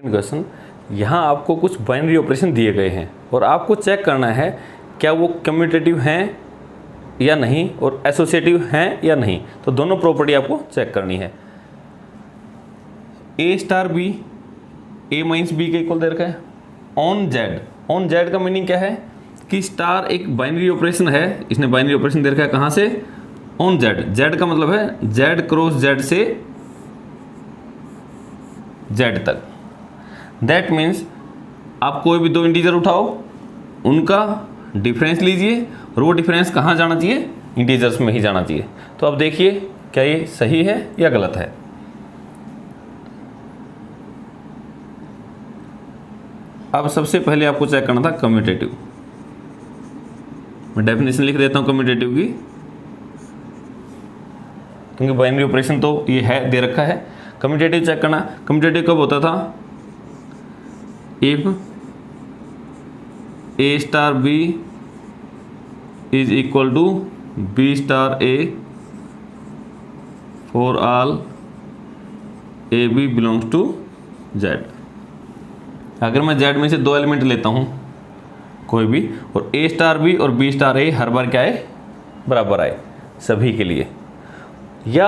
Question, यहाँ आपको कुछ बाइनरी ऑपरेशन दिए गए हैं और आपको चेक करना है क्या वो कम्यूटेटिव हैं या नहीं और एसोसिएटिव हैं या नहीं। तो दोनों प्रॉपर्टी आपको चेक करनी है। A star B A minus B के इक्वल दे रखा है ऑन जेड। ऑन जेड का मीनिंग क्या है कि स्टार एक बाइनरी ऑपरेशन है। इसने बाइनरी ऑपरेशन दे रखा है कहाँ से, ऑन जेड। जेड का मतलब है जेड क्रॉस जेड से जेड तक। दैट मीन्स आप कोई भी दो इंटीजर उठाओ, उनका डिफरेंस लीजिए और वो डिफरेंस कहाँ जाना चाहिए, इंटीजर्स में ही जाना चाहिए। तो अब देखिए क्या ये सही है या गलत है। अब सबसे पहले आपको चेक करना था कम्यूटेटिव। मैं डेफिनेशन लिख देता हूँ कम्यूटेटिव की, क्योंकि बाइनरी ऑपरेशन तो ये है दे रखा है। कम्यूटेटिव चेक करना, कम्यूटेटिव कब होता था, if A star B is equal to b star a for all a b belongs to Z. अगर मैं जेड में से दो एलिमेंट लेता हूँ कोई भी, और ए स्टार बी और बी स्टार ए हर बार क्या है, बराबर आए सभी के लिए। या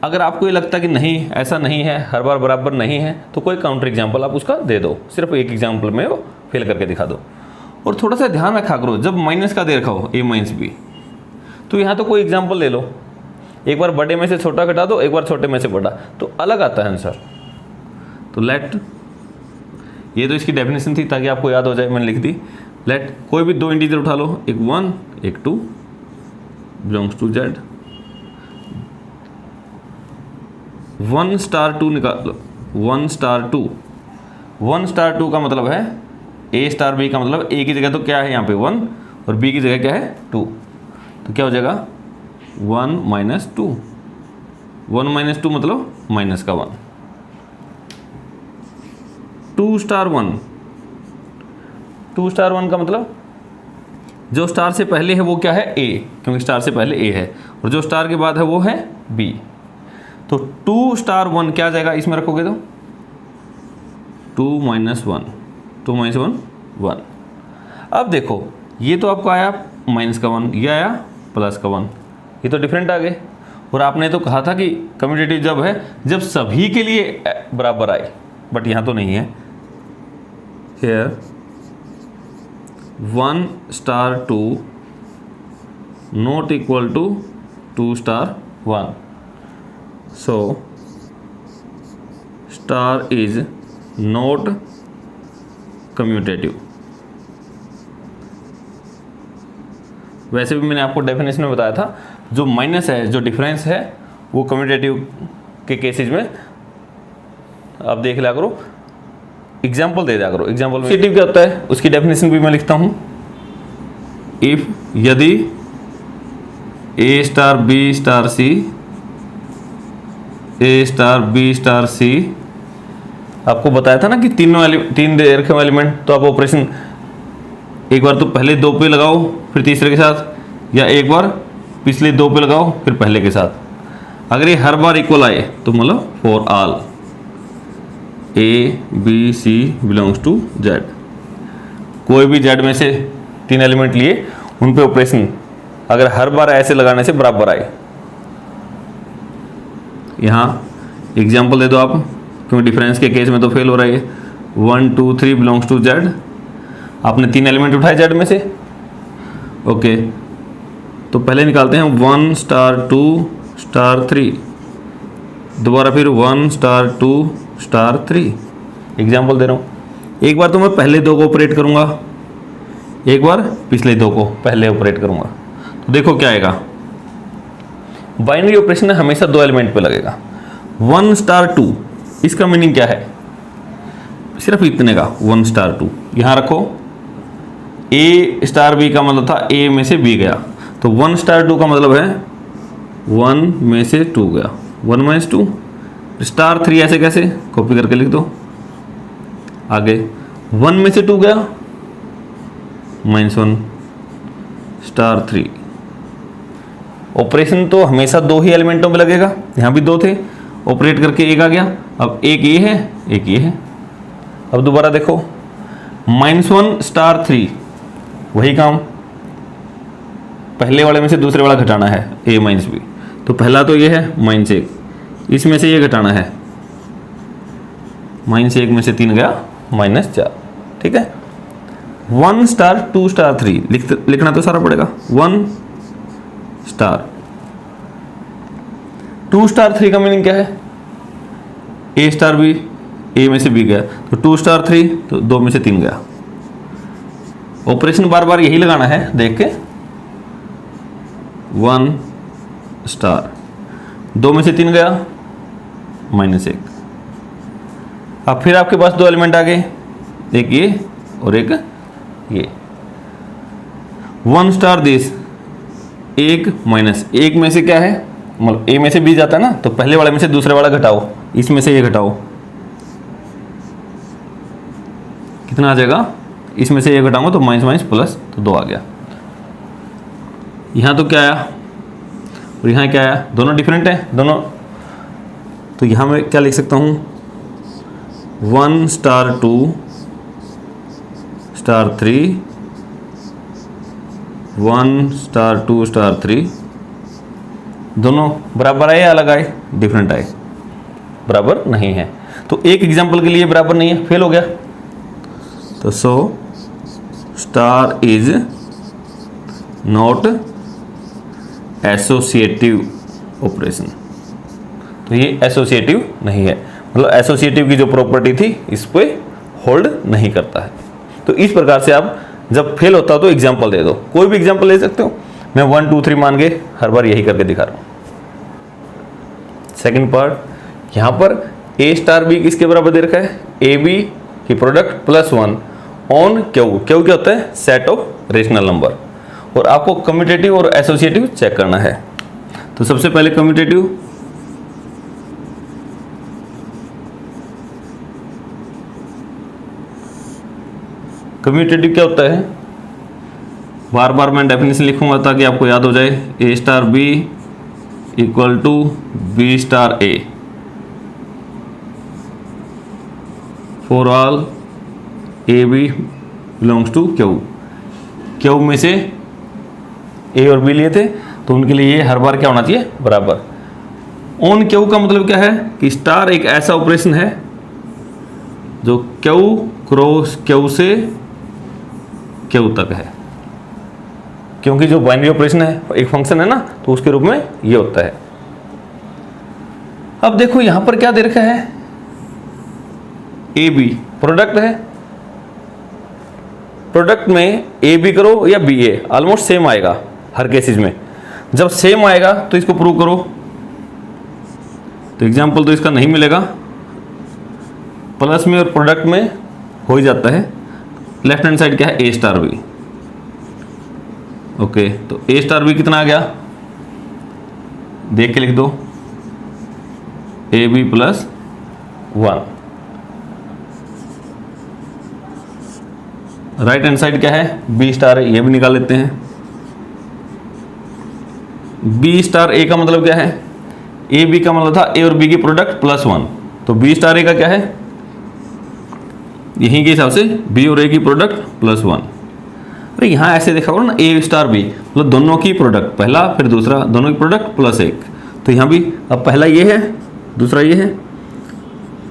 अगर आपको ये लगता कि नहीं ऐसा नहीं है, हर बार बराबर नहीं है, तो कोई काउंटर एग्जाम्पल आप उसका दे दो, सिर्फ एक एग्जाम्पल में वो फिल करके दिखा दो। और थोड़ा सा ध्यान रखा करो, जब माइनस का दे रखा हो ए माइनस बी, तो यहाँ तो कोई एग्जाम्पल ले लो, एक बार बड़े में से छोटा घटा दो, एक बार छोटे में से बड़ा, तो अलग आता है आंसर। तो लेट, ये तो इसकी डेफिनेशन थी ताकि आपको याद हो जाए, मैंने लिख दी। लेट कोई भी दो इंटीजर उठा लो, एक 1 एक 2 बिलोंग्स टू जेड। 1 स्टार 2 निकाल लो, 1 स्टार 2। 1 स्टार 2 का मतलब है ए स्टार बी का मतलब ए की जगह तो क्या है यहाँ पे 1 और बी की जगह क्या है 2, तो क्या हो जाएगा 1 माइनस 2। 1 माइनस 2 मतलब माइनस का 1। 2 स्टार 1, 2 स्टार 1 का मतलब जो स्टार से पहले है वो क्या है ए, क्योंकि स्टार से पहले ए है, और जो स्टार के बाद है वो है बी। तो 2 स्टार 1 क्या आ जाएगा, इसमें रखोगे तो 2 माइनस 1, 2 माइनस 1 1। अब देखो ये तो आपको आया माइनस का 1, ये आया प्लस का 1, ये तो डिफरेंट आ गए। और आपने तो कहा था कि कम्यूटेटिव जब है जब सभी के लिए बराबर आए, बट यहाँ तो नहीं है। Here 1 star 2 not equal to 2 star 1, so star is not commutative। वैसे भी मैंने आपको डेफिनेशन में बताया था, जो माइनस है, जो डिफरेंस है, वो कम्यूटेटिव के केसेस में आप देख लिया करो, एग्जाम्पल दे दिया करो। एग्जाम्पल में क्या होता है उसकी डेफिनेशन भी मैं लिखता हूँ। इफ यदि ए स्टार बी स्टार सी, ए स्टार बी स्टार सी, आपको बताया था ना कि तीन दे रखे एलिमेंट, तो आप ऑपरेशन एक बार तो पहले दो पे लगाओ फिर तीसरे के साथ, या एक बार पिछले दो पे लगाओ फिर पहले के साथ। अगर ये हर बार इक्वल आए तो मतलब for all a b c belongs to Z. कोई भी जेड में से तीन एलिमेंट लिए, उन पे ऑपरेशन अगर हर बार ऐसे लगाने से बराबर आए। यहाँ एग्जाम्पल दे दो आप, क्योंकि डिफरेंस के केस में तो फेल हो रहा है। 1 2 3 बिलोंग्स टू जेड। आपने तीन एलिमेंट उठाए जेड में से, ओके, तो पहले निकालते हैं 1 स्टार 2 स्टार 3, दोबारा फिर 1 स्टार 2 स्टार 3। एग्जाम्पल दे रहा हूँ, एक बार तो मैं पहले दो को ऑपरेट करूँगा, एक बार पिछले दो को पहले ऑपरेट करूँगा, तो देखो क्या आएगा। बाइनरी ऑपरेशन हमेशा दो एलिमेंट पे लगेगा। 1 स्टार 2, इसका मीनिंग क्या है, सिर्फ इतने का 1 स्टार 2 यहाँ रखो। ए स्टार बी का मतलब था ए में से बी गया, तो 1 स्टार 2 का मतलब है 1 में से 2 गया, 1 माइनस 2। स्टार 3 ऐसे कैसे, कॉपी करके लिख दो आगे। 1 में से 2 गया -1 स्टार 3। ऑपरेशन तो हमेशा दो ही एलिमेंटों में लगेगा, यहाँ भी दो थे, ऑपरेट करके एक आ गया। अब एक ये है एक ये है, अब दोबारा देखो, -1 स्टार 3, वही काम, पहले वाले में से दूसरे वाला घटाना है, a माइनस बी। तो पहला तो ये है -1, इसमें से ये घटाना है, -1 में से 3 गया -4, ठीक है। 1 स्टार 2 स्टार 3 लिखना तो सारा पड़ेगा, 1 स्टार 2 स्टार 3 का मीनिंग क्या है, a स्टार बी, a में से b गया, तो 2 स्टार 3 तो 2 में से 3 गया। ऑपरेशन बार बार यही लगाना है, देख के, 1 स्टार 2 में से 3 गया -1। अब फिर आपके पास 2 एलिमेंट आ गए, एक ये और एक ये। 1 स्टार दिस, 1 -1 में से क्या है, मतलब a में से b जाता है ना, तो पहले वाले में से दूसरे वाला घटाओ, इसमें से ये घटाओ, कितना आ जाएगा, इसमें से ये घटाऊंगा तो माइनस प्लस, तो 2 आ गया। यहाँ तो क्या आया और यहाँ क्या आया, दोनों डिफरेंट है दोनों, तो यहाँ मैं क्या लिख सकता हूँ, 1 स्टार 2 स्टार 3, 1 स्टार 2 स्टार 3, दोनों बराबर आए या अलग आए, डिफरेंट आए, बराबर नहीं है। तो एक एग्जाम्पल के लिए बराबर नहीं है, फेल हो गया। तो so star is not associative operation, तो ये एसोसिएटिव नहीं है, मतलब एसोसिएटिव की जो प्रॉपर्टी थी इस पे होल्ड नहीं करता है। तो इस प्रकार से आप जब फेल होता हो तो एग्जाम्पल दे दो, कोई भी एग्जाम्पल ले सकते हो, मैं 1 2 3 मान के हर बार यही करके दिखा रहा हूँ। सेकंड पार्ट, यहाँ पर a स्टार बी किसके बराबर दे रखा है, ए बी की प्रोडक्ट +1 ऑन क्यू, क्यू क्या होता है, सेट ऑफ रेशनल नंबर, और आपको कम्यूटेटिव और एसोसिएटिव चेक करना है। तो सबसे पहले कम्यूटेटिव, कम्यूटेटिव क्या होता है, बार बार मैं डेफिनेशन लिखूंगा ताकि आपको याद हो जाए, a star b equal to b star a for all a b belongs to Q. Q में से a और b लिए थे तो उनके लिए ये हर बार क्या होना चाहिए, बराबर। ऑन क्यू का मतलब क्या है कि स्टार एक ऐसा ऑपरेशन है जो क्यू क्रॉस क्यू से क्यू तक है, क्योंकि जो बाइनरी ऑपरेशन है एक फंक्शन है ना, तो उसके रूप में ये होता है। अब देखो यहां पर क्या दे रखा है, ए बी प्रोडक्ट है, प्रोडक्ट में ए बी करो या बी ए, ऑलमोस्ट सेम आएगा हर केसेज में। जब सेम आएगा तो इसको प्रूव करो, तो एग्जाम्पल तो इसका नहीं मिलेगा, प्लस में और प्रोडक्ट में हो ही जाता है। लेफ्ट हैंड साइड क्या है, ए स्टार बी, ओके। तो ए स्टार बी कितना आ गया, देख के लिख दो, a b +1। Right hand side क्या है, बी स्टार है, ये भी निकाल लेते हैं। बी स्टार ए का मतलब क्या है, ए बी का मतलब था ए और बी की प्रोडक्ट +1, तो बी स्टार ए का क्या है, यहीं के हिसाब से बी और ए की प्रोडक्ट +1। अरे यहाँ ऐसे देखा करो ना, ए स्टार बी मतलब दोनों की प्रोडक्ट, पहला फिर दूसरा, दोनों की प्रोडक्ट +1। तो यहाँ भी अब पहला ये है, दूसरा ये है,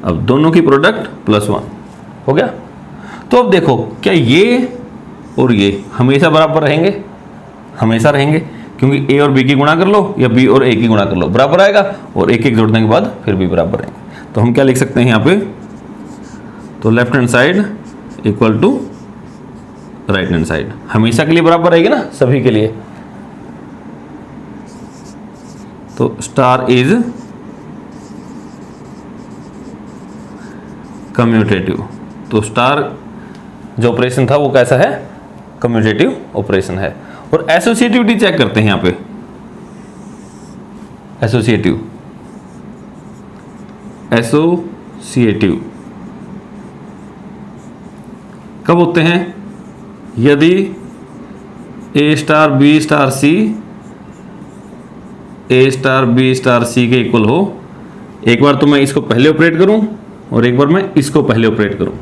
अब दोनों की प्रोडक्ट +1 हो गया। तो अब देखो क्या ये और ये हमेशा बराबर रहेंगे, हमेशा रहेंगे, क्योंकि ए और बी की गुणा कर लो या बी और ए की गुणा कर लो बराबर आएगा, और एक एक जोड़ने के बाद फिर भी बराबर रहेंगे। तो हम क्या लिख सकते हैं यहाँ पे, तो left hand side equal to right hand side, हमेशा के लिए बराबर रहेगी ना सभी के लिए। तो स्टार इज कम्यूटेटिव, तो स्टार जो ऑपरेशन था वो कैसा है, कम्यूटेटिव ऑपरेशन है। और एसोसिएटिविटी चेक करते हैं यहाँ पे, एसोसिएटिव कब होते हैं, यदि ए स्टार बी स्टार सी ए स्टार बी स्टार सी के इक्वल हो। एक बार तो मैं इसको पहले ऑपरेट करूं और एक बार मैं इसको पहले ऑपरेट करूं,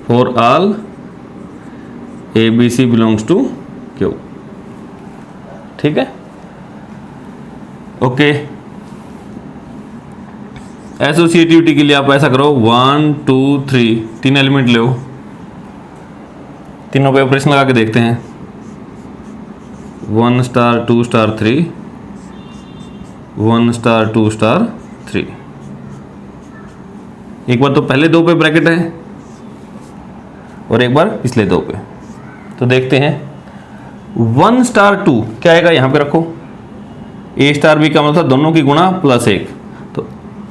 for all a b c belongs to Q. ठीक है, ओके। एसोसिएटिविटी के लिए आप ऐसा करो 1 2 3 तीन एलिमेंट लो, तीनों पे ऑपरेशन लगा के देखते हैं। 1 स्टार 2 स्टार 3, 1 स्टार 2 स्टार 3। एक बार तो पहले दो पे ब्रैकेट है और एक बार पिछले दो पे। तो देखते हैं 1 स्टार 2 क्या आएगा, यहां पे रखो। ए स्टार बी का मतलब था दोनों की गुणा प्लस 1। तो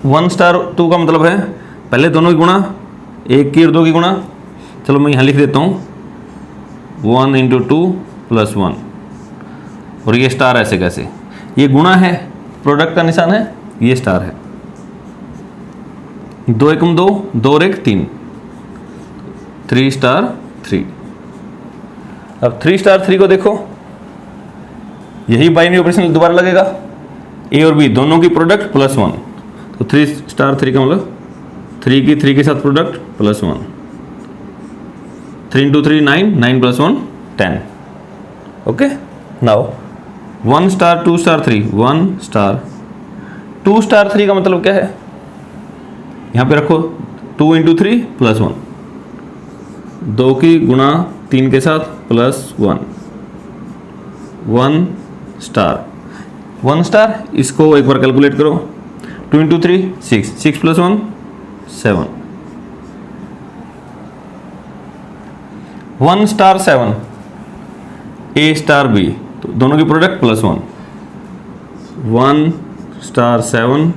1 स्टार 2 का मतलब है पहले दोनों की गुणा, एक की और दो की गुणा। चलो मैं यहां लिख देता हूं 1 इंटू 2 प्लस 1, और ये स्टार ऐसे कैसे, ये गुणा है, प्रोडक्ट का निशान है, ये स्टार है। 2 एकम 2, 2 और 1 3, 3 स्टार 3। अब 3 स्टार 3 को देखो, यही बाइनरी ऑपरेशन दोबारा लगेगा, ए और बी दोनों की प्रोडक्ट प्लस 1। तो 3 स्टार 3 का मतलब 3 की 3 के साथ product plus 1। 3 into 3 9, 9 plus 1 10। Okay, now 1 star 2 star 3, 1 star 2 star 3 का मतलब क्या है, यहां पे रखो 2 इंटू 3 प्लस 1, 2 की गुणा 3 के साथ प्लस 1, 1 स्टार 1 स्टार। इसको एक बार कैलकुलेट करो, 2 इंटू 3 6, 6 प्लस 1 7, 1 स्टार 7, ए स्टार बी, तो दोनों की प्रोडक्ट प्लस 1, 1 स्टार 7,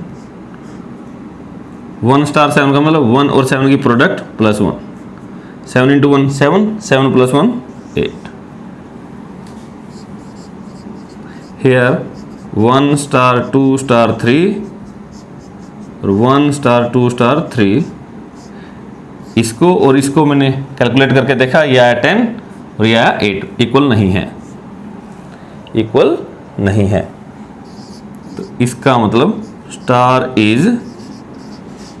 1 स्टार 7 का मतलब 1 और 7 की product plus 1, 7 into 1 7, 7 plus 1 8। Here 1 star 2 star 3 और 1 स्टार 2 स्टार 3, इसको और इसको मैंने कैलकुलेट करके देखा, यह आया 10 और यह आया 8, इक्वल नहीं है, इक्वल नहीं है। तो इसका मतलब स्टार इज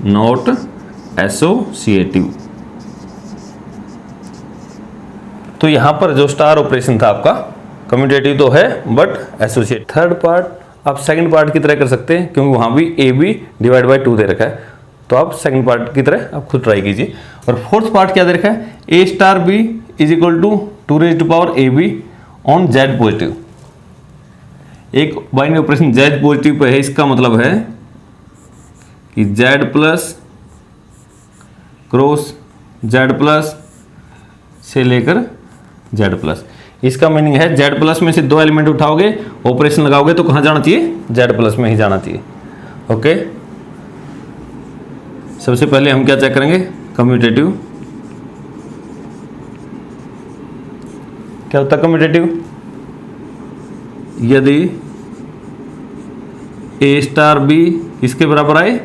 नॉट एसोसिएटिव। तो यहां पर जो स्टार ऑपरेशन था आपका कम्यूटेटिव तो है बट एसोसिएट। थर्ड पार्ट आप सेकंड पार्ट की तरह कर सकते हैं, क्योंकि वहां भी ए बी डिवाइड बाई 2 दे रखा है, तो आप सेकंड पार्ट की तरह आप खुद ट्राई कीजिए। और फोर्थ पार्ट क्या दे रखा है, A star B is equal to 2 raise to power A B on Z positive. एक बाइनरी ऑपरेशन जेड पॉजिटिव पे है, इसका मतलब है कि Z plus cross Z plus से लेकर जेड प्लस। इसका मीनिंग है जेड प्लस में से 2 एलिमेंट उठाओगे, ऑपरेशन लगाओगे तो कहां जाना चाहिए, जेड प्लस में ही जाना चाहिए। ओके, सबसे पहले हम क्या चेक करेंगे, कम्यूटेटिव। क्या होता है कम्यूटेटिव, यदि ए स्टार बी किसके बराबर आए,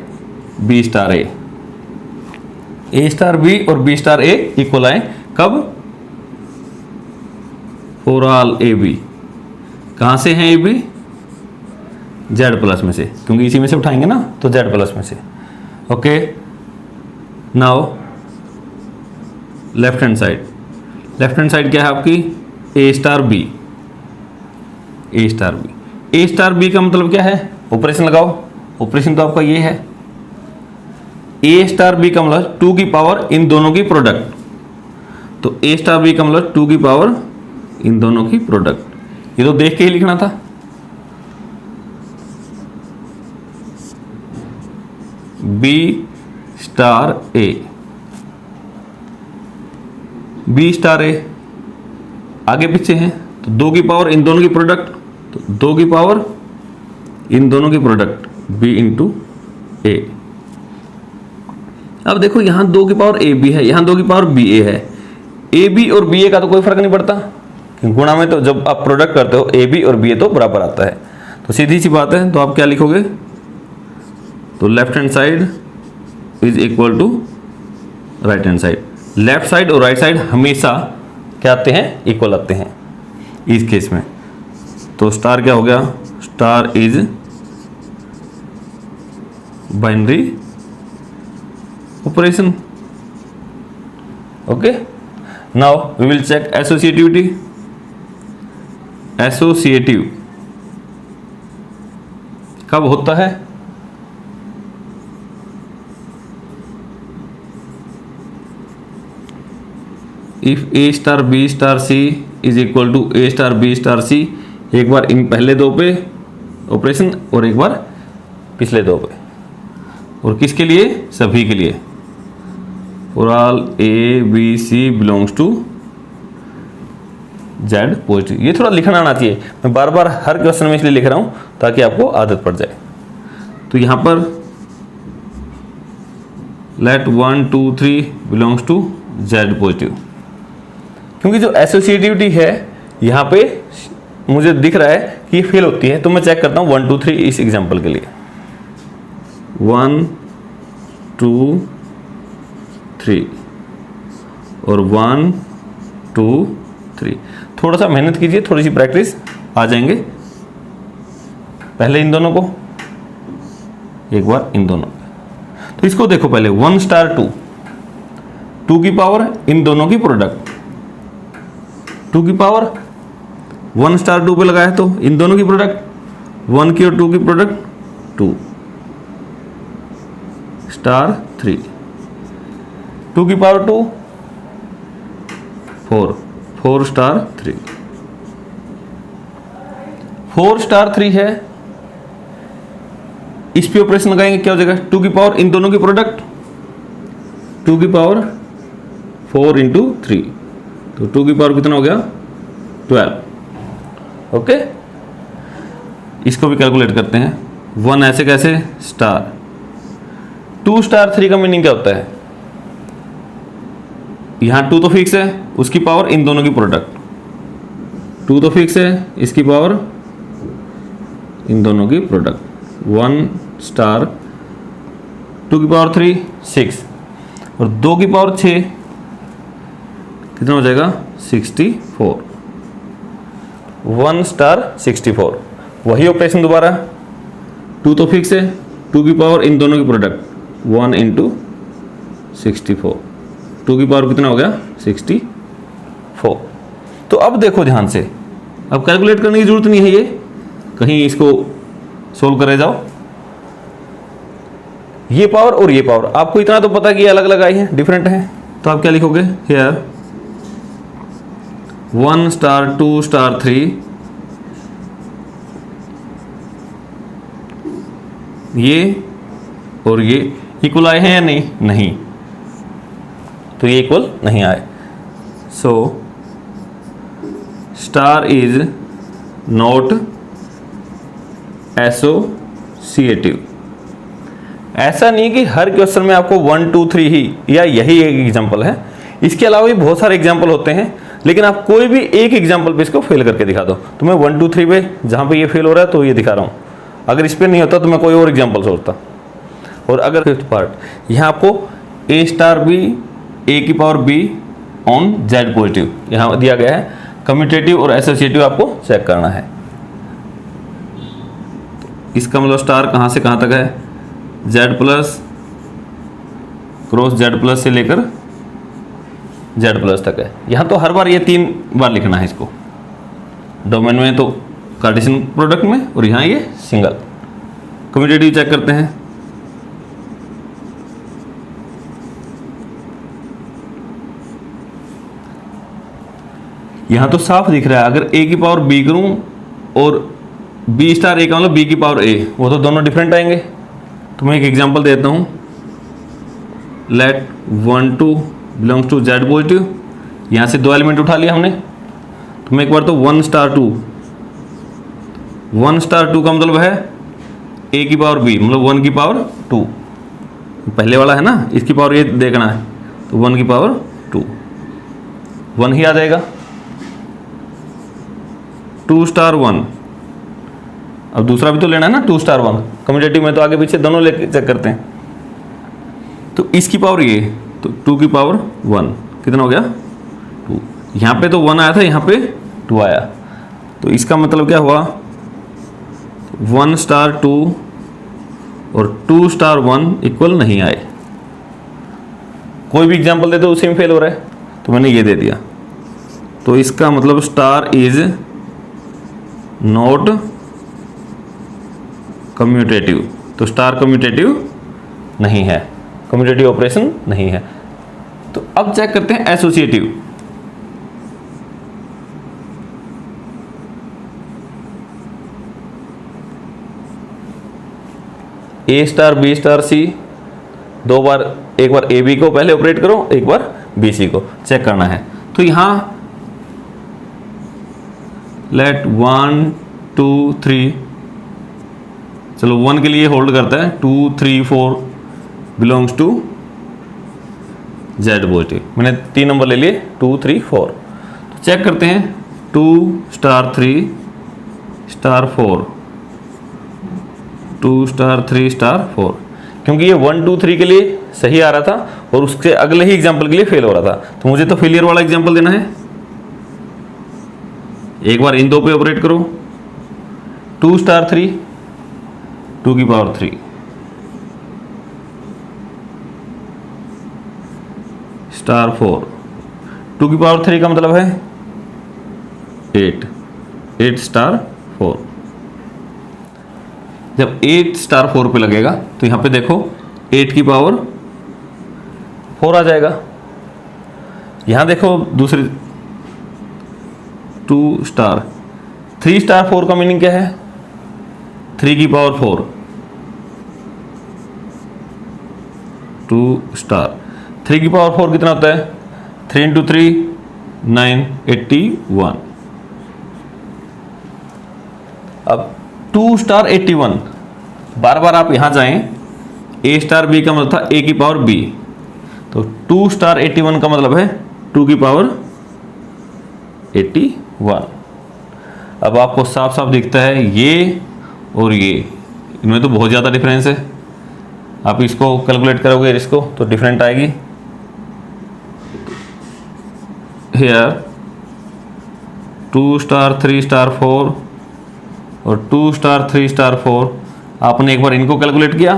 बी स्टार ए, ए स्टार बी और बी स्टार ए इक्वल आए, कब, फॉर ऑल ए बी। कहां से हैं ए बी, जेड प्लस में से, क्योंकि इसी में से उठाएंगे ना, तो जेड प्लस में से। Okay, now left hand side, left hand side क्या है आपकी, ए स्टार बी, ए स्टार बी। ए स्टार बी का मतलब क्या है, ऑपरेशन लगाओ, ऑपरेशन तो आपका ये है, ए स्टार बी का मतलब 2 की पावर इन दोनों की प्रोडक्ट, तो ए स्टार बी का मतलब 2 की पावर इन दोनों की प्रोडक्ट। ये तो देख के ही लिखना था, बी स्टार ए, बी स्टार ए आगे पीछे हैं, तो 2 की पावर इन दोनों की प्रोडक्ट, तो 2 की पावर इन दोनों की प्रोडक्ट बी इंटू ए। अब देखो यहां 2 की पावर ए बी है, यहां 2 की पावर बी ए है, ए बी और बी ए का तो कोई फर्क नहीं पड़ता, गुणा में तो जब आप प्रोडक्ट करते हो ए बी और बी ए तो बराबर आता है, तो सीधी सी बात है। तो आप क्या लिखोगे, तो left hand side is equal to right hand side. Left side और राइट साइड हमेशा क्या आते हैं, इक्वल आते हैं इस केस में। तो स्टार क्या हो गया, star is binary operation. Okay, now we will check associativity. Associative कब होता है? If A star B star C is equal to A star B star C, एक बार इन पहले दो पे ऑपरेशन और एक बार पिछले दो पे, और किसके लिए? सभी के लिए, for all a b c belongs to Z positive. ये थोड़ा लिखना आना चाहिए, मैं बार बार हर क्वेश्चन में इसलिए लिख रहा हूं ताकि आपको आदत पड़ जाए। तो यहां पर let 1 2 3 belongs to Z positive, क्योंकि जो एसोसिएटिविटी है यहाँ पे मुझे दिख रहा है कि फेल होती है, तो मैं चेक करता हूँ 1 2 3 इस एग्जांपल के लिए। 1 2 3 और 1 2 3। थोड़ा सा मेहनत कीजिए, थोड़ी सी प्रैक्टिस आ जाएंगे। पहले इन दोनों को, एक बार इन दोनों। तो इसको देखो पहले 1 स्टार 2, 2 की पावर इन दोनों की प्रोडक्ट, 2 की पावर 1 स्टार 2 पे लगाया तो इन दोनों की प्रोडक्ट 1 की और 2 की प्रोडक्ट 2 स्टार 3, 2 की पावर 2 4, 4 स्टार 3, 4 स्टार 3 है। इस पे ऑपरेशन लगाएंगे, क्या हो जाएगा? 2 की पावर इन दोनों की प्रोडक्ट, 2 की पावर 4 इंटू 3, तो 2 की पावर कितना हो गया? 12। ओके, इसको भी कैलकुलेट करते हैं। 1 ऐसे कैसे? स्टार 2 स्टार 3 का मीनिंग क्या होता है? यहां 2 तो फिक्स है, उसकी पावर इन दोनों की प्रोडक्ट, 2 तो फिक्स है, इसकी पावर इन दोनों की प्रोडक्ट। 1 स्टार 2 की पावर 3 6 और 2 की पावर 6 कितना हो जाएगा? 64। 1 स्टार 64। वही ऑपरेशन दोबारा, 2 तो फिक्स है, 2 की पावर इन दोनों की प्रोडक्ट 1 इंटू 64, 2 की पावर कितना हो गया? 64। तो अब देखो ध्यान से, अब कैलकुलेट करने की जरूरत नहीं है, ये कहीं इसको सोल्व करे जाओ। ये पावर और ये पावर आपको इतना तो पता कि ये अलग अलग आई है, डिफरेंट है, तो आप क्या लिखोगे? हियर 1 स्टार 2 स्टार 3, ये और ये इक्वल आए हैं या नहीं? नहीं, तो ये इक्वल नहीं आए। सो स्टार इज नॉट एसोसिएटिव। ऐसा नहीं कि हर क्वेश्चन में आपको 1 2 3 ही या यही एक एग्जांपल है, इसके अलावा भी बहुत सारे एग्जांपल होते हैं, लेकिन आप कोई भी एक एग्जांपल पे इसको फेल करके दिखा दो। तो मैं 1 2 3 पे जहां पे ये फेल हो रहा है तो ये दिखा रहा हूं, अगर इस पे नहीं होता तो मैं कोई और एग्जांपल सोचता। और अगर फिफ्थ पार्ट, यहाँ आपको ए स्टार बी ए की power B on Z positive यहाँ दिया गया है, कम्यूटेटिव और एसोसिएटिव आपको चेक करना है। इसका मतलब स्टार कहाँ से कहाँ तक है? Z plus cross Z plus से लेकर जेड प्लस तक है। यहाँ तो हर बार ये 3 बार लिखना है इसको, डोमेन में तो कार्टेशियन प्रोडक्ट में, और यहाँ ये सिंगल। कम्यूटेटिव चेक करते हैं। यहाँ तो साफ दिख रहा है, अगर ए की पावर बी करूँ और बी स्टार ए का मतलब बी की पावर ए, वो तो दोनों डिफरेंट आएंगे। तो मैं एक एग्जांपल देता हूँ। Let 1 2 belongs to Z positive, यहाँ से 2 एलिमेंट उठा लिया हमने। तो मैं एक बार तो 1 स्टार 2, 1 स्टार 2 का मतलब है ए की पावर बी, मतलब 1 की पावर 2। पहले वाला है ना, इसकी पावर ये देखना है, तो 1 की पावर 2, 1 ही आ जाएगा। 2 स्टार 1, अब दूसरा भी तो लेना है ना, 2 स्टार 1। कम्यूटेटिव में तो आगे पीछे दोनों लेके चेक करते हैं। तो इसकी पावर ये, तो 2 की पावर 1 कितना हो गया? 2। यहाँ पे तो 1 आया था, यहाँ पे 2 आया, तो इसका मतलब क्या हुआ? 1 स्टार 2 और 2 स्टार 1 इक्वल नहीं आए। कोई भी एग्जांपल दे दो उसी में फेल हो रहा है। तो मैंने ये दे दिया, तो इसका मतलब स्टार इज नॉट कम्यूटेटिव। तो स्टार कम्यूटेटिव नहीं है, कम्यूटेटिव ऑपरेशन नहीं है। तो अब चेक करते हैं एसोसिएटिव। ए स्टार बी स्टार सी, दो बार, एक बार ए बी को पहले ऑपरेट करो, एक बार बी सी को चेक करना है। तो यहां लेट 1 2 3, चलो 1 के लिए होल्ड करता है, 2 3 4 बिलोंग्स टू जेड पॉजिटिव। मैंने 3 नंबर ले लिए 2 3 4। तो चेक करते हैं 2 स्टार 3 स्टार 4, 2 स्टार 3 स्टार 4, क्योंकि ये 1 2 3 के लिए सही आ रहा था और उसके अगले ही एग्जाम्पल के लिए फेल हो रहा था। तो मुझे तो फेलियर वाला एग्जाम्पल देना है। एक बार इन दो पे ऑपरेट करो, 2 स्टार 3 2 की पावर 3, स्टार 4, 2 की पावर 3 का मतलब है 8, 8 स्टार 4। जब 8 स्टार 4 पे लगेगा तो यहां पे देखो 8 की पावर 4 आ जाएगा। यहां देखो दूसरी 2 स्टार 3 स्टार 4 का मीनिंग क्या है, 3 की पावर 4, 2 स्टार 3 की पावर 4 कितना होता है, 3 इंटू 3 9 81। अब 2 स्टार 81, बार बार आप यहां जाएं, ए स्टार बी का मतलब था ए की पावर बी, तो 2 स्टार 81 का मतलब है 2 की पावर 81। अब आपको साफ साफ दिखता है ये और ये, इनमें तो बहुत ज़्यादा डिफरेंस है। आप इसको कैलकुलेट करोगे इसको तो डिफरेंट आएगी। हेयर 2 स्टार 3 स्टार 4 और 2 स्टार 3 स्टार 4, आपने एक बार इनको कैलकुलेट किया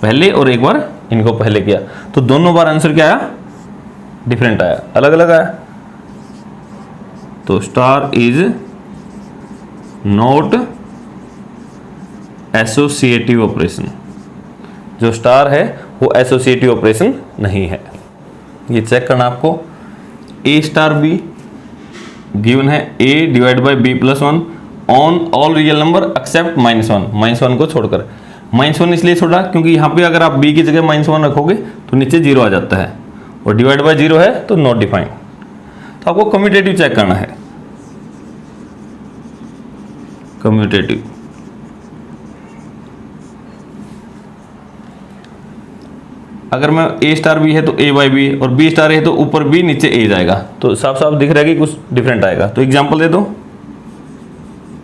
पहले और एक बार इनको पहले किया, तो दोनों बार आंसर क्या आया, डिफरेंट आया, अलग अलग आया। तो star is not associative operation, जो स्टार है वो एसोसिएटिव ऑपरेशन नहीं है। ये चेक करना आपको। ए स्टार बी गिवन है, A divide by B plus 1 on all real number except -1, -1 को छोड़कर। -1 इसलिए छोड़ा क्योंकि यहाँ पे अगर आप b की जगह -1 रखोगे तो नीचे 0 आ जाता है, और डिवाइड बाय 0 है तो नॉट डिफाइंड। तो आपको कम्यूटेटिव चेक करना है। कम्यूटेटिव अगर मैं a स्टार बी है तो a बाई बी, और b स्टार है तो ऊपर b नीचे a जाएगा, तो साफ साफ दिख रहा है कि कुछ डिफरेंट आएगा। तो एग्जांपल दे दो,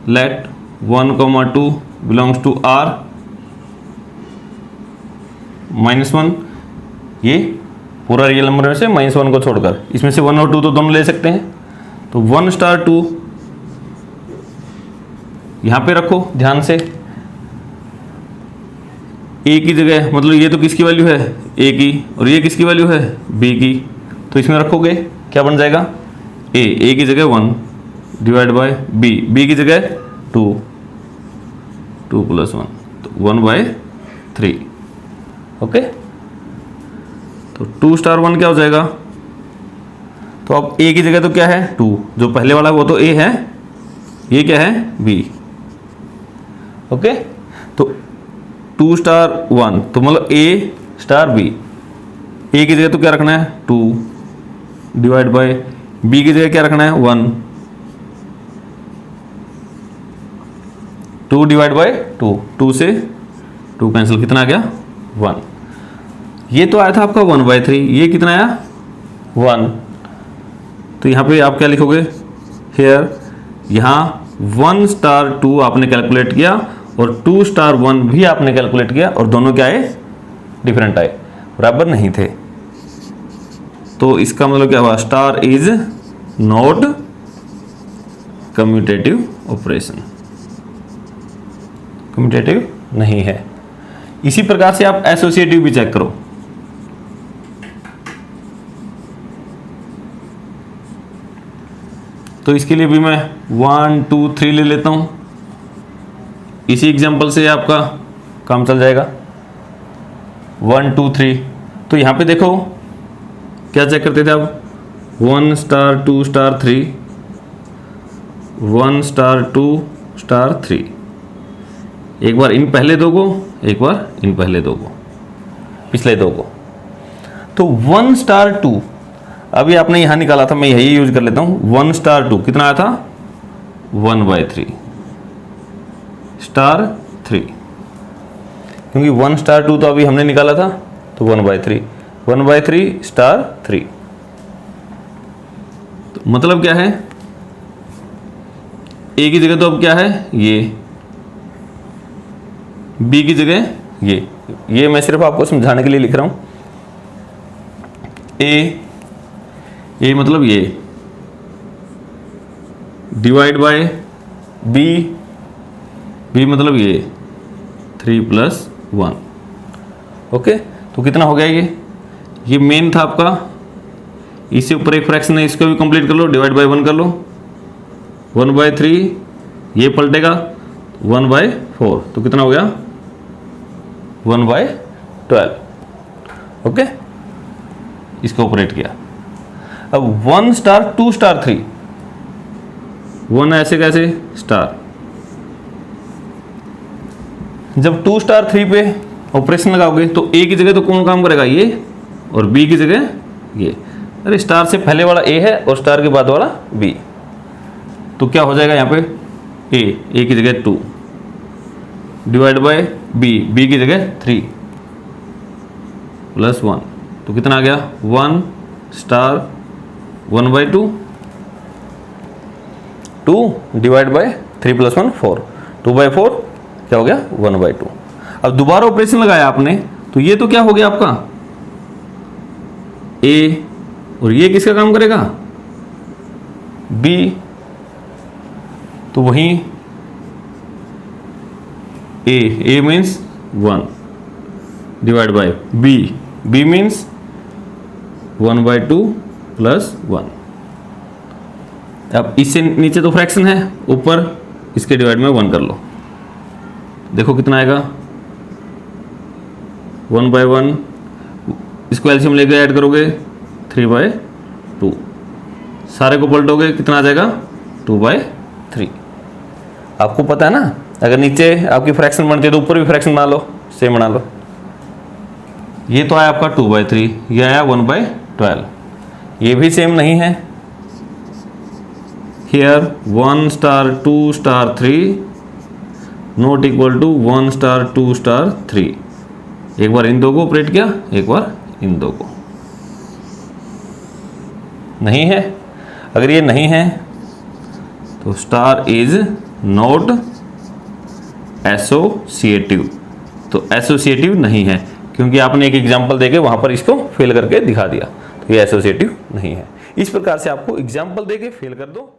लेट 1, 2 बिलोंग्स टू r -1, ये पूरा रियल नंबर में से -1 को छोड़कर, इसमें से 1 और 2 तो दोनों ले सकते हैं। तो 1 स्टार 2 यहां पे रखो ध्यान से, ए की जगह, मतलब ये तो किसकी वैल्यू है, ए की, और ये किसकी वैल्यू है, बी की, तो इसमें रखोगे क्या बन जाएगा, ए की जगह 1 डिवाइड बाय बी की जगह 2 + 1, तो 1/3। ओके, तो 2 स्टार 1 क्या हो जाएगा, तो अब ए की जगह तो क्या है 2, जो पहले वाला वो तो ए है, ये क्या है बी। ओके, तो 2 स्टार 1 तो मतलब ए स्टार बी, ए की जगह तो क्या रखना है 2 डिवाइड बाय बी की जगह क्या रखना है 1, 2 डिवाइड बाय 2, 2 से 2 कैंसिल, कितना आ गया 1। ये तो आया था आपका 1/3, ये कितना आया 1। तो यहाँ पे आप क्या लिखोगे, हेयर यहाँ 1 स्टार 2 आपने कैलकुलेट किया और 2 स्टार 1 भी आपने कैलकुलेट किया, और दोनों क्या आए, डिफरेंट आए, बराबर नहीं थे। तो इसका मतलब क्या हुआ, star is not commutative operation, commutative नहीं है। इसी प्रकार से आप एसोसिएटिव भी चेक करो। तो इसके लिए भी मैं 1 2 3 ले लेता हूँ। इसी एग्जांपल से आपका काम चल जाएगा। 1 2 3। तो यहाँ पे देखो क्या चेक करते थे आप, 1 स्टार 2 स्टार 3, 1 स्टार 2 स्टार 3। एक बार इन पहले दो को, एक बार इन पहले दो को, पिछले दो को। तो 1 स्टार 2 अभी आपने यहां निकाला था, मैं यही यूज कर लेता हूं। 1 स्टार 2 कितना आया था, 1/3 स्टार 3, क्योंकि 1 स्टार 2 तो अभी हमने निकाला था, तो 1/3 1/3 स्टार 3। तो मतलब क्या है, ए की जगह तो अब क्या है ये, बी की जगह ये मैं सिर्फ आपको समझाने के लिए लिख रहा हूं। ए मतलब ये डिवाइड बाय बी मतलब ये 3 + 1। ओके, तो कितना हो गया ये मेन था आपका। इससे ऊपर एक फ्रैक्शन है, इसको भी कंप्लीट कर लो, डिवाइड बाय 1 कर लो। 1/3 ये पलटेगा 1/4, तो कितना हो गया 1/12। ओके, इसको ऑपरेट किया। अब 1 स्टार 2 स्टार 3, 1 ऐसे कैसे स्टार, जब 2 स्टार 3 पे ऑपरेशन लगाओगे तो ए की जगह तो कौन काम करेगा, ये, और बी की जगह ये। अरे स्टार से पहले वाला ए है और स्टार के बाद वाला बी, तो क्या हो जाएगा यहाँ पे, ए की जगह 2 डिवाइड बाय बी की जगह 3 + 1, तो कितना आ गया 1 स्टार 1/2, 2 डिवाइड बाय 3 + 1 4, 2/4 क्या हो गया 1/2। अब दोबारा ऑपरेशन लगाया आपने, तो ये तो क्या हो गया आपका ए, और ये किसका काम करेगा बी, तो वहीं A means 1 divide by B means 1/2 + 1। अब इससे नीचे तो फ्रैक्शन है, ऊपर इसके डिवाइड में 1 कर लो, देखो कितना आएगा 1/1, इसको एलसीएम लेकर ऐड करोगे 3/2, सारे को पलटोगे कितना आ जाएगा 2/3। आपको पता है ना, अगर नीचे आपकी फ्रैक्शन बनती है तो ऊपर भी फ्रैक्शन बना लो, सेम बना लो। ये तो आया आपका 2/3, ये आया 1/12, ये भी सेम नहीं है। Here 1 star 2 star 3 not equal to 1 star 2 star 3। एक बार इन दो को ऑपरेट किया, एक बार इन दो को, नहीं है। अगर ये नहीं है तो स्टार इज नॉट एसोसिएटिव, तो एसोसिएटिव नहीं है, क्योंकि आपने एक एग्जांपल देके वहां पर इसको फेल करके दिखा दिया, तो ये एसोसिएटिव नहीं है। इस प्रकार से आपको एग्जांपल देके फेल कर दो।